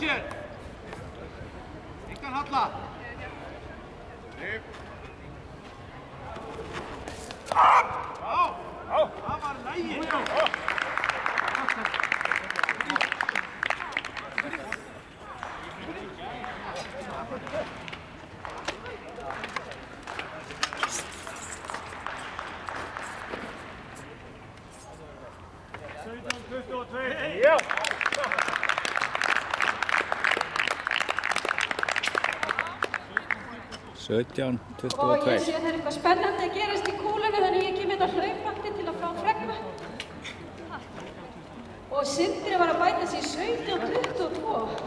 sér. Engan halla. Já, það var lagið. 17-22. Og ég sé að það er eitthvað spennandi að gerast í kúlunni, þannig ég kem hérna hlaupandi til að fá fregna. Og Sindri var að bæta sig í 17-22.